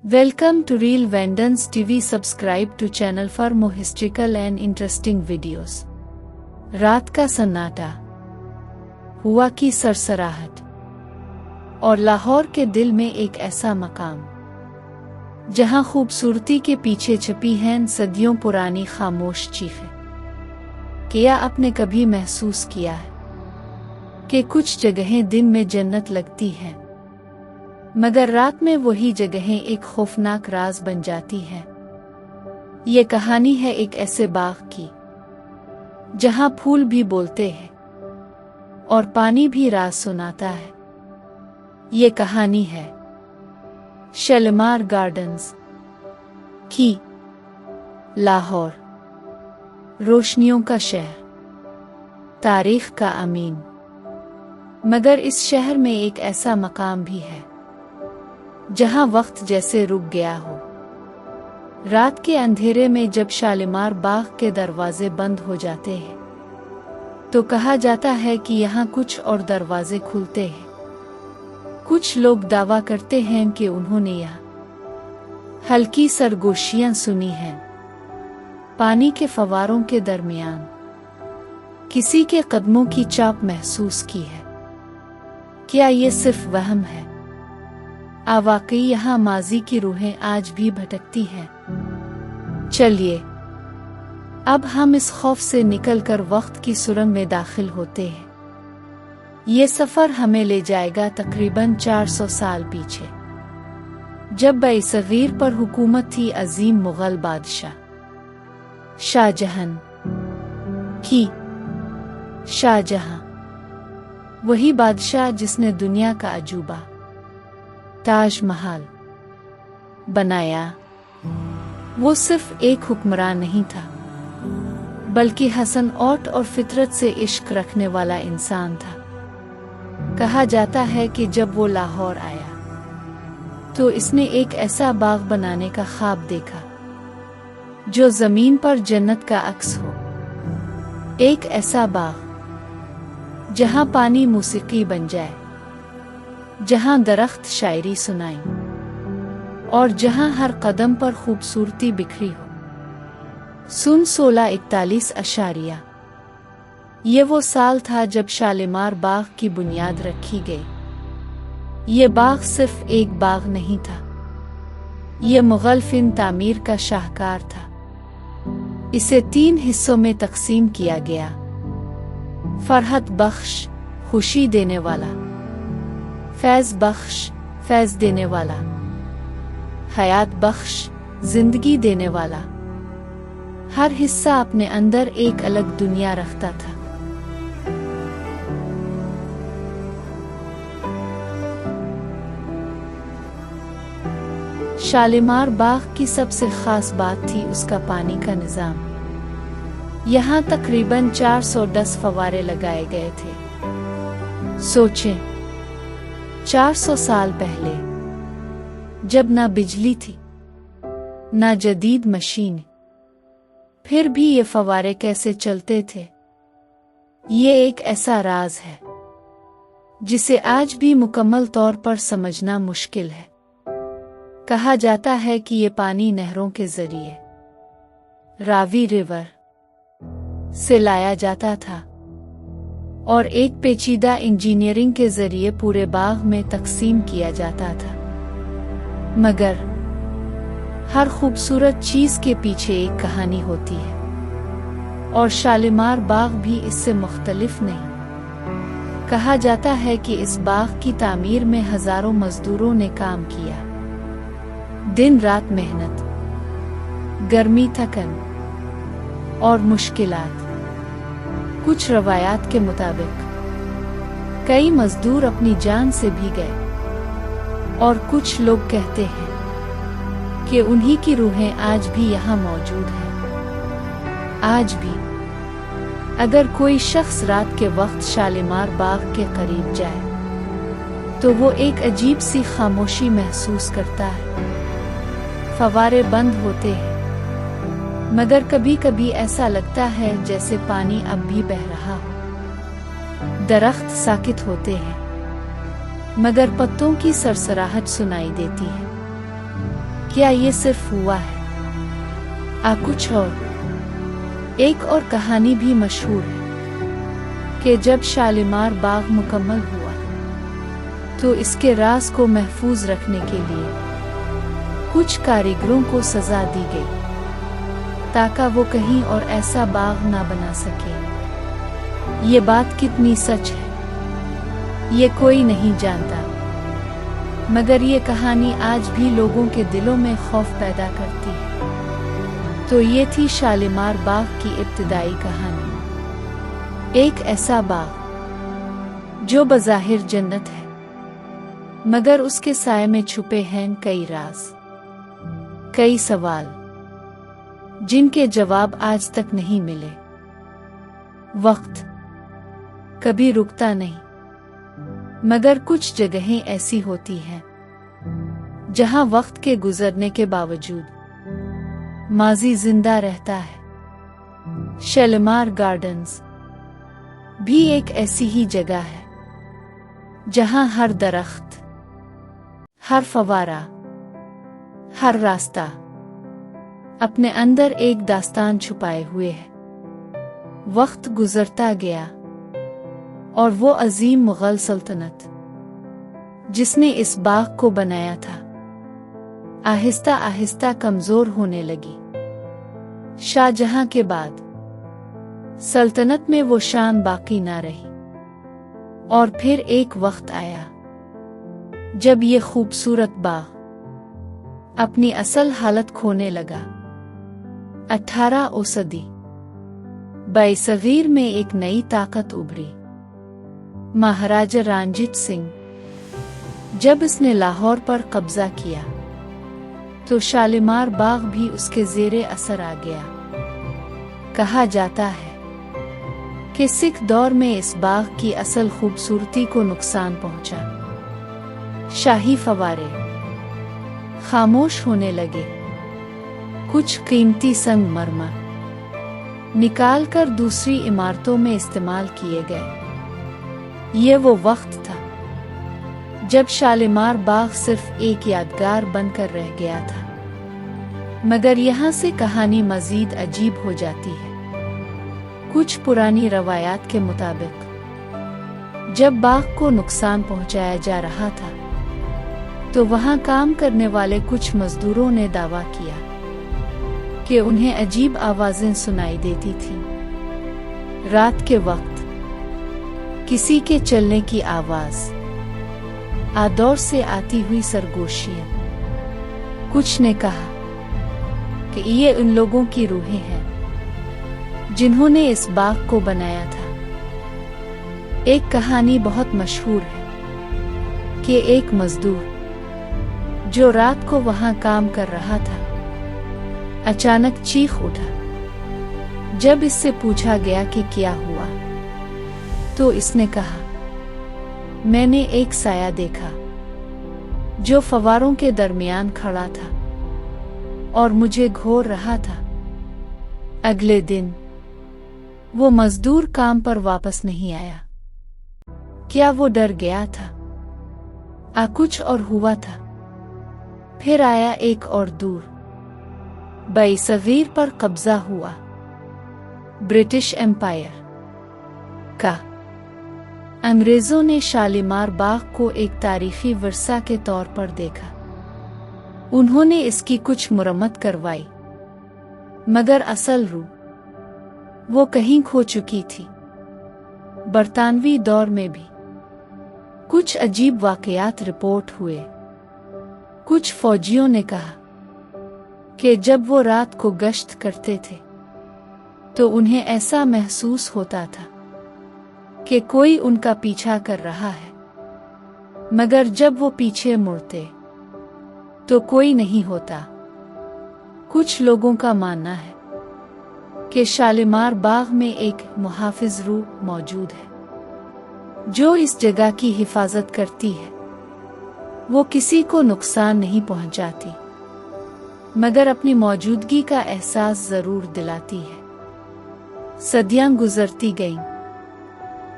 Welcome to Real Vandans TV. Subscribe to channel for more historical and interesting videos. रात का सन्नाटा, हुआ की सरसराहट और लाहौर के दिल में एक ऐसा मकाम जहां खूबसूरती के पीछे छुपी हैं सदियों पुरानी खामोश चीखें। क्या आपने कभी महसूस किया है कि कुछ जगहें दिन में जन्नत लगती हैं, मगर रात में वही जगहें एक खौफनाक राज बन जाती हैं। ये कहानी है एक ऐसे बाग की जहां फूल भी बोलते हैं और पानी भी राज सुनाता है। ये कहानी है शालीमार गार्डन्स की। लाहौर, रोशनियों का शहर, तारीख का अमीन। मगर इस शहर में एक ऐसा मकाम भी है जहां वक्त जैसे रुक गया हो। रात के अंधेरे में जब शालीमार बाग के दरवाजे बंद हो जाते हैं तो कहा जाता है कि यहाँ कुछ और दरवाजे खुलते हैं। कुछ लोग दावा करते हैं कि उन्होंने यहाँ हल्की सरगोशियां सुनी हैं, पानी के फव्वारों के दरमियान किसी के कदमों की चाप महसूस की है। क्या ये सिर्फ वहम है? वाकई यहाँ माजी की रूहें आज भी भटकती हैं। चलिए अब हम इस खौफ से निकलकर वक्त की सुरंग में दाखिल होते हैं। ये सफर हमें ले जाएगा तकरीबन 400 साल पीछे, जब बई-सगीर पर हुकूमत थी अजीम मुगल बादशाह शाहजहां की। शाहजहां, वही बादशाह जिसने दुनिया का अजूबा ताजमहल बनाया। वो सिर्फ एक हुक्मरान नहीं था, बल्कि हसनौट और फितरत से इश्क रखने वाला इंसान था। कहा जाता है कि जब वो लाहौर आया तो इसने एक ऐसा बाग बनाने का ख्वाब देखा जो जमीन पर जन्नत का अक्स हो। एक ऐसा बाग जहां पानी मौसीकी बन जाए, जहां दरख्त शायरी सुनाई और जहां हर कदम पर खूबसूरती बिखरी हो। 1641 अशारिया, ये वो साल था जब शालीमार बाग की बुनियाद रखी गई। ये बाग सिर्फ एक बाग नहीं था, ये मुगल फिन तामीर का शाहकार था। इसे 3 हिस्सों में तकसीम किया गया: फरहत बख्श, खुशी देने वाला; फैज बख्श, फैज देने वाला; हयात बख्श, जिंदगी देने वाला। हर हिस्सा अपने अंदर एक अलग दुनिया रखता था। शालीमार बाग की सबसे खास बात थी उसका पानी का निजाम। यहाँ तकरीबन 410 फव्वारे लगाए गए थे। सोचें, 400 साल पहले, जब ना बिजली थी ना जदीद मशीन, फिर भी ये फव्वारे कैसे चलते थे? ये एक ऐसा राज है जिसे आज भी मुकम्मल तौर पर समझना मुश्किल है। कहा जाता है कि ये पानी नहरों के जरिए रावी रिवर से लाया जाता था और एक पेचीदा इंजीनियरिंग के जरिए पूरे बाग में तकसीम किया जाता था। मगर हर खूबसूरत चीज के पीछे एक कहानी होती है, और शालीमार बाग भी इससे मुख्तलिफ नहीं। कहा जाता है कि इस बाग की तामीर में हजारों मजदूरों ने काम किया। दिन रात मेहनत, गर्मी, थकन और मुश्किलात। कुछ रवायात के मुताबिक कई मजदूर अपनी जान से भी गए, और कुछ लोग कहते हैं कि उन्हीं की रूहें आज भी यहाँ मौजूद हैं। आज भी अगर कोई शख्स रात के वक्त शालीमार बाग के करीब जाए तो वो एक अजीब सी खामोशी महसूस करता है। फव्वारे बंद होते हैं, मगर कभी कभी ऐसा लगता है जैसे पानी अब भी बह रहा हो। दरख्त साकित होते हैं, मगर पत्तों की सरसराहट सुनाई देती है। क्या ये सिर्फ हुआ है? कुछ और। एक और कहानी भी मशहूर है कि जब शालीमार बाग मुकम्मल हुआ तो इसके राज को महफूज रखने के लिए कुछ कारीगरों को सजा दी गई ताकि वो कहीं और ऐसा बाग ना बना सके। ये बात कितनी सच है ये कोई नहीं जानता, मगर ये कहानी आज भी लोगों के दिलों में खौफ पैदा करती है। तो ये थी शालीमार बाग की इब्तिदाई कहानी। एक ऐसा बाग जो बज़ाहिर जन्नत है, मगर उसके साए में छुपे हैं कई राज, कई सवाल जिनके जवाब आज तक नहीं मिले। वक्त कभी रुकता नहीं, मगर कुछ जगहें ऐसी होती हैं जहां वक्त के गुजरने के बावजूद माजी जिंदा रहता है। शालीमार गार्डन्स भी एक ऐसी ही जगह है जहां हर दरख्त, हर फवारा, हर रास्ता अपने अंदर एक दास्तान छुपाए हुए है। वक्त गुजरता गया और वो अजीम मुगल सल्तनत जिसने इस बाग को बनाया था आहिस्ता आहिस्ता कमजोर होने लगी। शाहजहां के बाद सल्तनत में वो शान बाकी ना रही और फिर एक वक्त आया जब ये खूबसूरत बाग अपनी असल हालत खोने लगा। 18वीं सदी बरसगीर में एक नई ताकत उभरी, महाराजा रणजीत सिंह। जब इसने लाहौर पर कब्जा किया तो शालीमार बाग भी उसके ज़ेरे असर आ गया। कहा जाता है कि सिख दौर में इस बाग की असल खूबसूरती को नुकसान पहुंचा। शाही फवारे खामोश होने लगे, कुछ कीमती संगमरमर निकालकर दूसरी इमारतों में इस्तेमाल किए गए। ये वो वक्त था जब शालीमार बाग सिर्फ एक यादगार बनकर रह गया था। मगर यहाँ से कहानी मजीद अजीब हो जाती है। कुछ पुरानी रवायात के मुताबिक जब बाग को नुकसान पहुंचाया जा रहा था तो वहां काम करने वाले कुछ मजदूरों ने दावा किया कि उन्हें अजीब आवाजें सुनाई देती थीं। रात के वक्त किसी के चलने की आवाज, आदौर से आती हुई सरगोशियां। कुछ ने कहा कि ये उन लोगों की रूहें हैं जिन्होंने इस बाग को बनाया था। एक कहानी बहुत मशहूर है कि एक मजदूर जो रात को वहां काम कर रहा था अचानक चीख उठा। जब इससे पूछा गया कि क्या हुआ तो इसने कहा, मैंने एक साया देखा जो फवारों के दरमियान खड़ा था और मुझे घोर रहा था। अगले दिन वो मजदूर काम पर वापस नहीं आया। क्या वो डर गया था? कुछ और हुआ था। फिर आया एक और दूर बरसगीर पर कब्जा हुआ ब्रिटिश एम्पायर का। अंग्रेजों ने शालीमार बाग को एक तारीखी विरसा के तौर पर देखा। उन्होंने इसकी कुछ मुरम्मत करवाई, मगर असल रूह वो कहीं खो चुकी थी। बरतानवी दौर में भी कुछ अजीब वाकयात रिपोर्ट हुए। कुछ फौजियों ने कहा कि जब वो रात को गश्त करते थे तो उन्हें ऐसा महसूस होता था कि कोई उनका पीछा कर रहा है, मगर जब वो पीछे मुड़ते तो कोई नहीं होता। कुछ लोगों का मानना है कि शालीमार बाग में एक मुहाफिज रूह मौजूद है जो इस जगह की हिफाजत करती है। वो किसी को नुकसान नहीं पहुंचाती, मगर अपनी मौजूदगी का एहसास जरूर दिलाती है। सदियां गुजरती गईं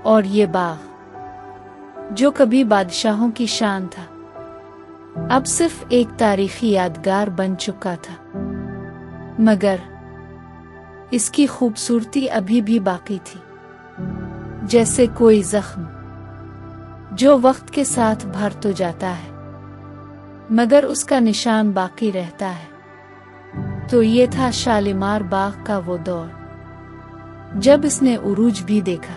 और ये बाग जो कभी बादशाहों की शान था अब सिर्फ एक तारीखी यादगार बन चुका था, मगर इसकी खूबसूरती अभी भी बाकी थी, जैसे कोई जख्म जो वक्त के साथ भर तो जाता है मगर उसका निशान बाकी रहता है। तो ये था शालीमार बाग का वो दौर जब इसने उरूज भी देखा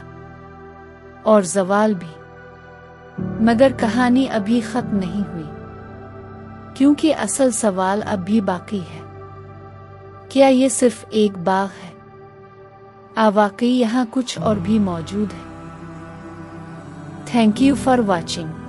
और ज़वाल भी। मगर कहानी अभी खत्म नहीं हुई, क्योंकि असल सवाल अब भी बाकी है, क्या ये सिर्फ एक बाग है वाकई यहाँ कुछ और भी मौजूद है। Thank you for watching.